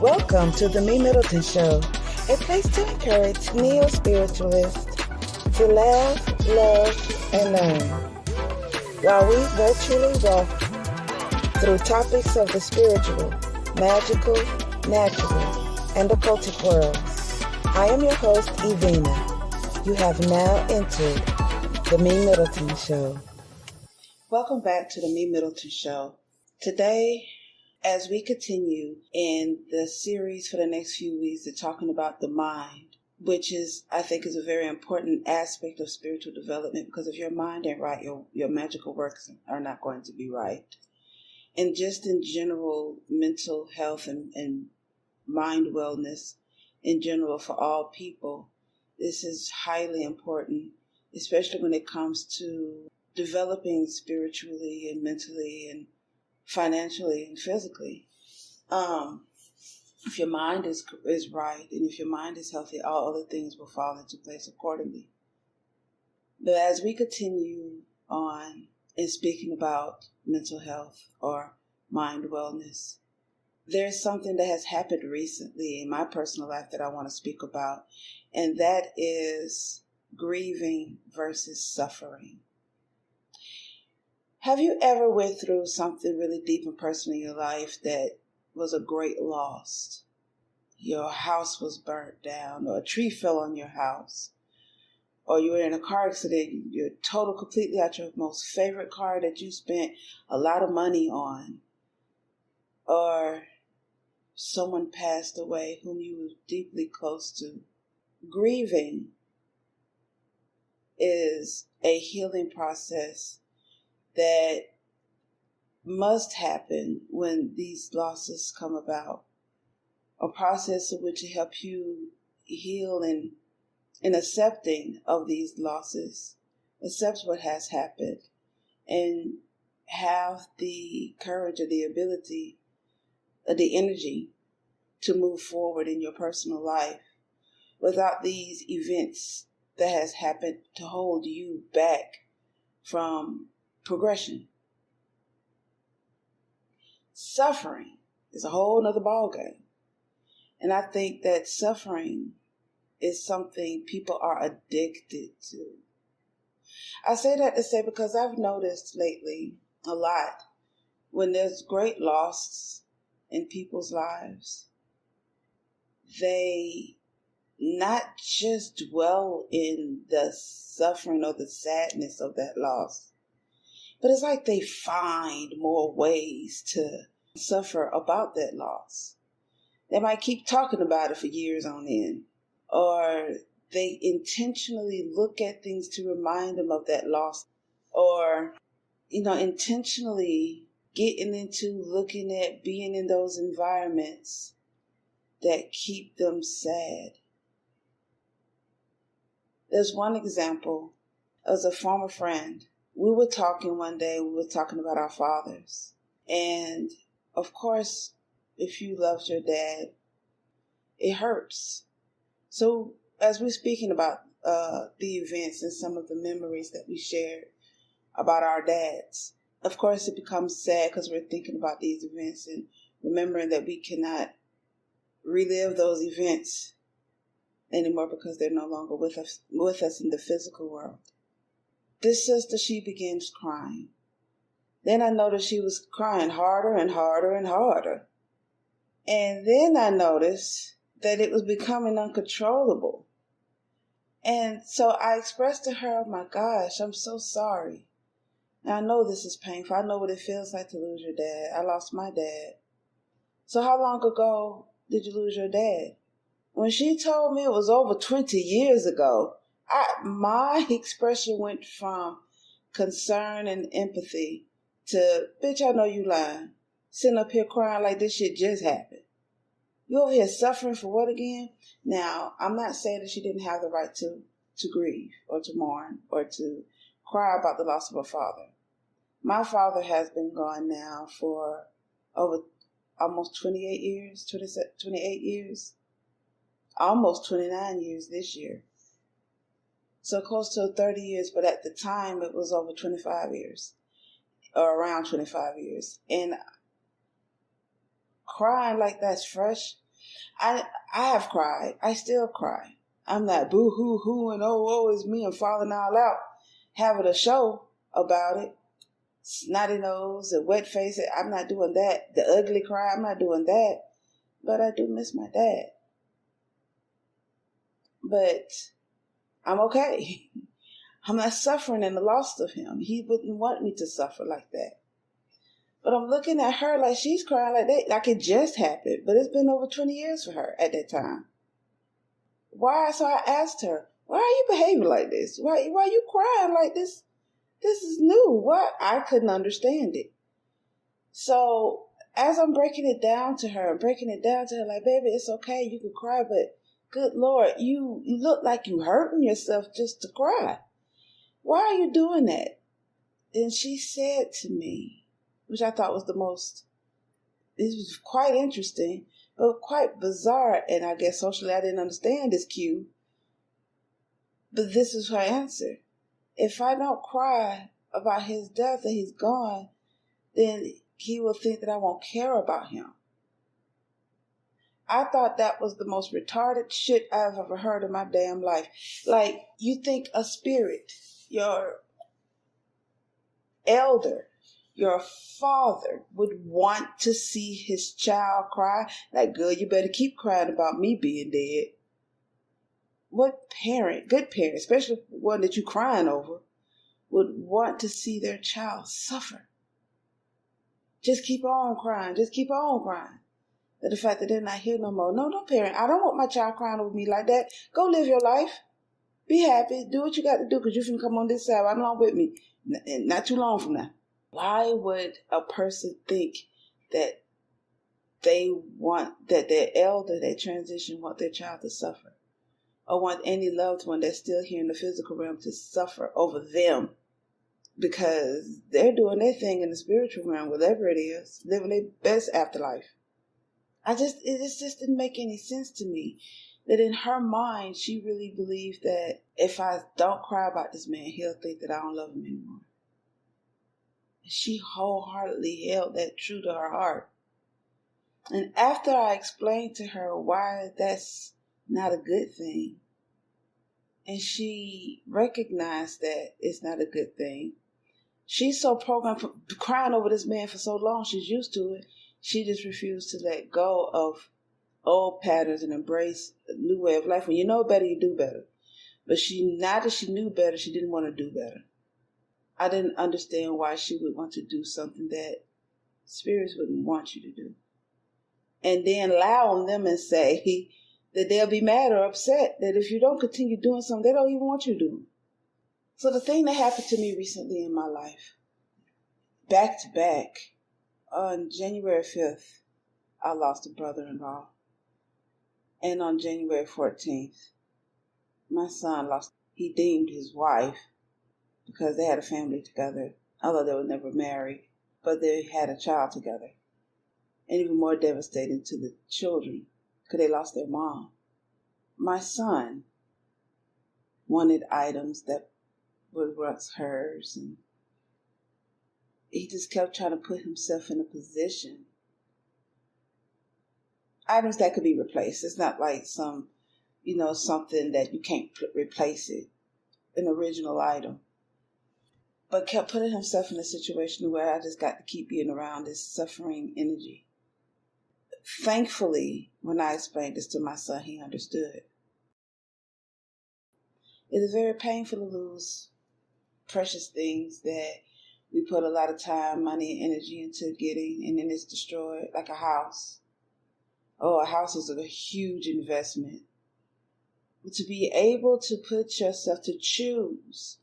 Welcome to the MeMyddleton Show, a place to encourage neo-spiritualists to laugh, love, and learn, while we virtually walk through topics of the spiritual, magical, natural, and occultic worlds. I am your host, Evina. You have now entered the MeMyddleton Show. Welcome back to the MeMyddleton Show. Today, as we continue in the series for the next few weeks, we're talking about the mind, which I think is a very important aspect of spiritual development, because if your mind ain't right, your magical works are not going to be right. And just in general, mental health and mind wellness in general for all people, this is highly important, especially when it comes to developing spiritually and mentally and financially and physically. If your mind is right and if your mind is healthy, all other things will fall into place accordingly. But as we continue on in speaking about mental health or mind wellness, there's something that has happened recently in my personal life that I want to speak about, and that is grieving versus suffering. Have you ever went through something really deep and personal in your life that was a great loss? Your house was burnt down, or a tree fell on your house, or you were in a car accident, you're totaled completely out your most favorite car that you spent a lot of money on, or someone passed away whom you were deeply close to. Grieving is a healing process that must happen when these losses come about. A process in which to help you heal and in accepting of these losses, accept what has happened, and have the courage or the ability or the energy to move forward in your personal life without these events that has happened to hold you back from progression. Suffering is a whole nother ballgame. And I think that suffering is something people are addicted to. I say that to say because I've noticed lately a lot when there's great loss in people's lives, they not just dwell in the suffering or the sadness of that loss, but it's like they find more ways to suffer about that loss. They might keep talking about it for years on end, or they intentionally look at things to remind them of that loss, or, intentionally getting into looking at being in those environments that keep them sad. There's one example. As a former friend, we were talking one day, we were talking about our fathers. And of course, if you loved your dad, it hurts. So as we're speaking about the events and some of the memories that we shared about our dads, of course it becomes sad because we're thinking about these events and remembering that we cannot relive those events anymore because they're no longer with us in the physical world. This sister, she begins crying. Then I noticed she was crying harder and harder and harder. And then I noticed that it was becoming uncontrollable. And so I expressed to her, oh my gosh, I'm so sorry. Now I know this is painful. I know what it feels like to lose your dad. I lost my dad. So how long ago did you lose your dad? When she told me it was over 20 years ago, my expression went from concern and empathy to, bitch, I know you lying. Sitting up here crying like this shit just happened. You over here suffering for what again? Now, I'm not saying that she didn't have the right to grieve or to mourn or to cry about the loss of her father. My father has been gone now for over almost 28 years, 28 years, almost 29 years this year. So close to 30 years, but at the time it was over 25 years, or around 25 years. And crying like that's fresh, I have cried. I still cry. I'm not boo-hoo-hoo and oh, woe is me and falling all out, having a show about it. Snotty nose and wet face. I'm not doing that. The ugly cry, I'm not doing that. But I do miss my dad. But I'm okay. I'm not suffering in the loss of him. He wouldn't want me to suffer like that. But I'm looking at her like she's crying like that, like it just happened. But it's been over 20 years for her at that time. Why? So I asked her, why are you behaving like this? Why are you crying like this? This is new. What? I couldn't understand it. So as I'm breaking it down to her, like, baby, it's okay. You can cry, but good Lord, you look like you hurting yourself just to cry. Why are you doing that? Then she said to me, which I thought was this was quite interesting, but quite bizarre. And I guess socially I didn't understand this cue. But this is her answer. If I don't cry about his death and he's gone, then he will think that I won't care about him. I thought that was the most retarded shit I've ever heard in my damn life. Like, you think a spirit, your elder, your father would want to see his child cry? Like, girl, you better keep crying about me being dead. What parent, good parent, especially one that you're crying over, would want to see their child suffer? Just keep on crying. Just keep on crying. But the fact that they're not here no more. No parent. I don't want my child crying over me like that. Go live your life. Be happy. Do what you got to do because you can come on this side right along with me. Not too long from now. Why would a person think that they want, that their elder, their transition, want their child to suffer? Or want any loved one that's still here in the physical realm to suffer over them? Because they're doing their thing in the spiritual realm, whatever it is, living their best afterlife. It just didn't make any sense to me that in her mind, she really believed that if I don't cry about this man, he'll think that I don't love him anymore. She wholeheartedly held that true to her heart. And after I explained to her why that's not a good thing, and she recognized that it's not a good thing, she's so programmed for crying over this man for so long, she's used to it. She just refused to let go of old patterns and embrace a new way of life. When you know better, you do better. But now that she knew better, she didn't want to do better. I didn't understand why she would want to do something that spirits wouldn't want you to do. And then lie on them and say that they'll be mad or upset that if you don't continue doing something they don't even want you to do. So the thing that happened to me recently in my life, back to back, on January 5th, I lost a brother-in-law. And on January 14th, my son he deemed his wife, because they had a family together, although they were never married, but they had a child together. And even more devastating to the children, because they lost their mom. My son wanted items that were once hers, and he just kept trying to put himself in a position. Items that could be replaced. It's not like something that you can't replace it. An original item. But kept putting himself in a situation where I just got to keep being around this suffering energy. Thankfully, when I explained this to my son, he understood. It is very painful to lose precious things that we put a lot of time, money, and energy into getting, and then it's destroyed, like a house. Oh, a house is a huge investment. But to be able to choose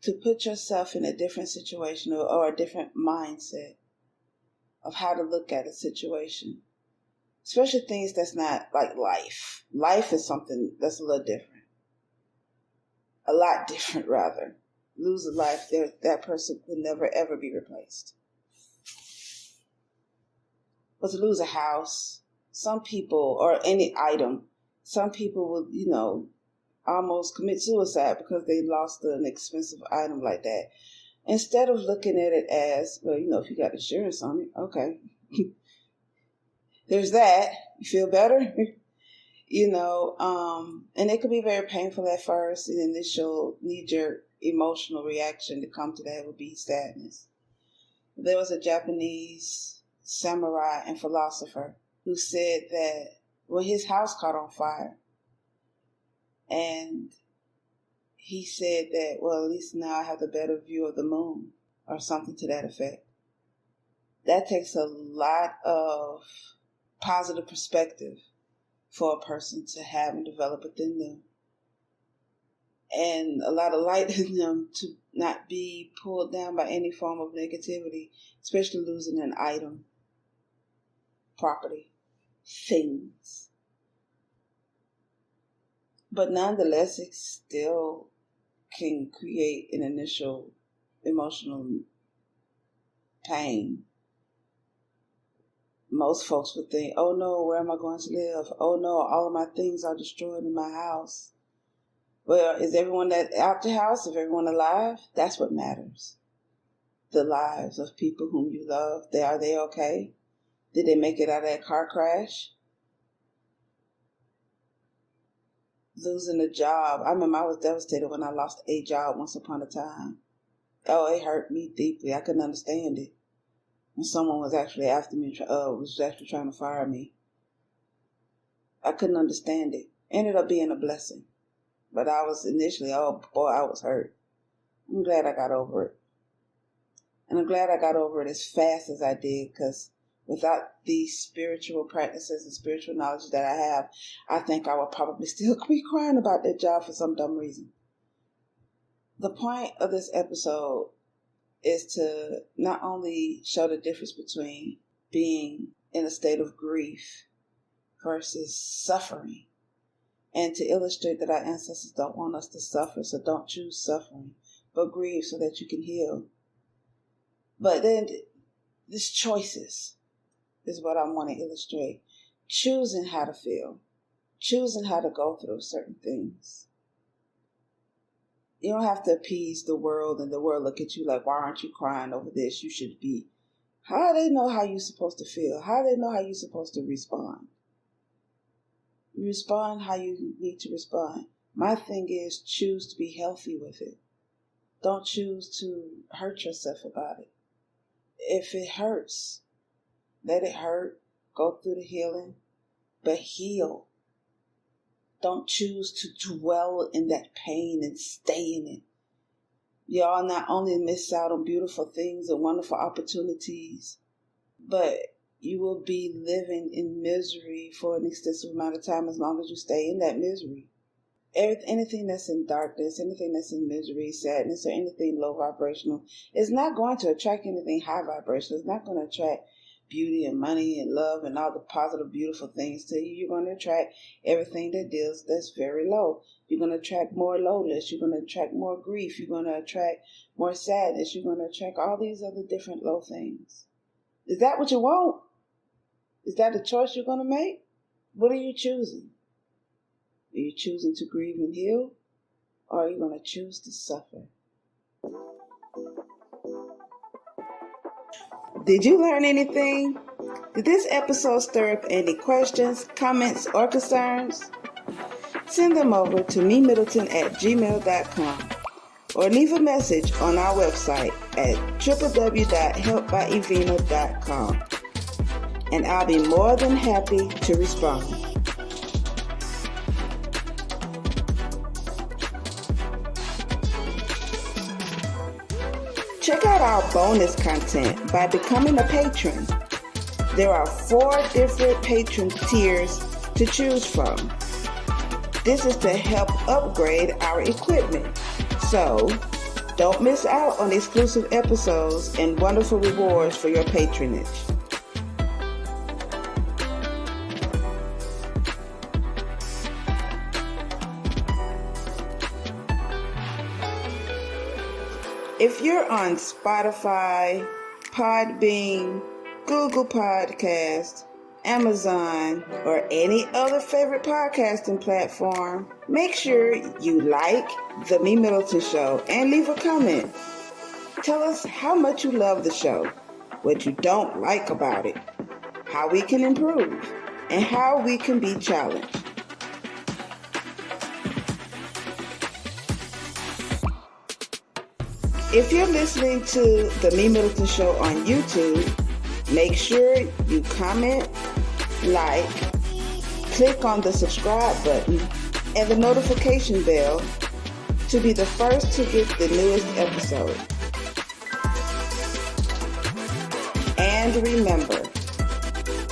to put yourself in a different situation or a different mindset of how to look at a situation, especially things that's not like life. Life is something that's a little different. A lot different, rather. Lose a life, that person could never, ever be replaced. But to lose a house, some people, or any item, some people will, almost commit suicide because they lost an expensive item like that. Instead of looking at it as, well, if you got insurance on it, okay. there's that. You feel better? And it could be very painful at first. The initial knee-jerk emotional reaction to come to that would be sadness. There was a Japanese samurai and philosopher who said that when his house caught on fire, and he said that, well, at least now I have the better view of the moon, or something to that effect. That takes a lot of positive perspective for a person to have and develop within them. And a lot of light in them to not be pulled down by any form of negativity, especially losing an item, property, things. But nonetheless, it still can create an initial emotional pain. Most folks would think, oh no, where am I going to live? Oh no, all of my things are destroyed in my house. Well, is everyone that out the house? Is everyone alive? That's what matters. The lives of people whom you love. Are they okay? Did they make it out of that car crash? Losing a job. I remember I was devastated when I lost a job once upon a time. Oh, it hurt me deeply. I couldn't understand it. When someone was actually after me, was actually trying to fire me. I couldn't understand it. Ended up being a blessing. But I was initially, oh boy, I was hurt. I'm glad I got over it. And I'm glad I got over it as fast as I did, because without these spiritual practices and spiritual knowledge that I have, I think I would probably still be crying about that job for some dumb reason. The point of this episode is to not only show the difference between being in a state of grief versus suffering, and to illustrate that our ancestors don't want us to suffer, so don't choose suffering, but grieve so that you can heal. But then these choices is what I want to illustrate. Choosing how to feel, choosing how to go through certain things. You don't have to appease the world and the world look at you like, why aren't you crying over this? You should be. How do they know how you're supposed to feel? How do they know how you're supposed to respond? You respond how you need to respond. My thing is, choose to be healthy with it. Don't choose to hurt yourself about it. If it hurts, let it hurt. Go through the healing, but heal. Don't choose to dwell in that pain and stay in it. Y'all not only miss out on beautiful things and wonderful opportunities, but you will be living in misery for an extensive amount of time as long as you stay in that misery. Anything that's in darkness, anything that's in misery, sadness, or anything low vibrational is not going to attract anything high vibrational. It's not going to attract beauty and money and love and all the positive, beautiful things to you. You're going to attract everything that's very low. You're going to attract more lowness. You're going to attract more grief. You're going to attract more sadness. You're going to attract all these other different low things. Is that what you want? Is that the choice you're going to make? What are you choosing? Are you choosing to grieve and heal? Or are you going to choose to suffer? Did you learn anything? Did this episode stir up any questions, comments, or concerns? Send them over to MeMyddleton@gmail.com or leave a message on our website at www.helpbyevina.com, and I'll be more than happy to respond. Check out our bonus content by becoming a patron. There are 4 different patron tiers to choose from. This is to help upgrade our equipment. So, don't miss out on exclusive episodes and wonderful rewards for your patronage. If you're on Spotify, Podbean, Google Podcast, Amazon, or any other favorite podcasting platform, make sure you like The MeMyddleton Show and leave a comment. Tell us how much you love the show, what you don't like about it, how we can improve, and how we can be challenged. If you're listening to the MeMyddleton Show on YouTube, make sure you comment, like, click on the subscribe button and the notification bell to be the first to get the newest episode. And remember,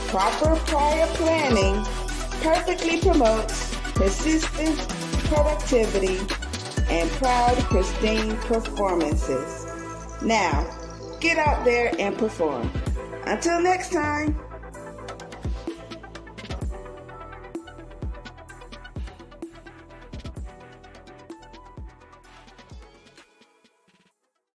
proper prior planning perfectly promotes persistent productivity and proud, pristine performances. Now, get out there and perform. Until next time.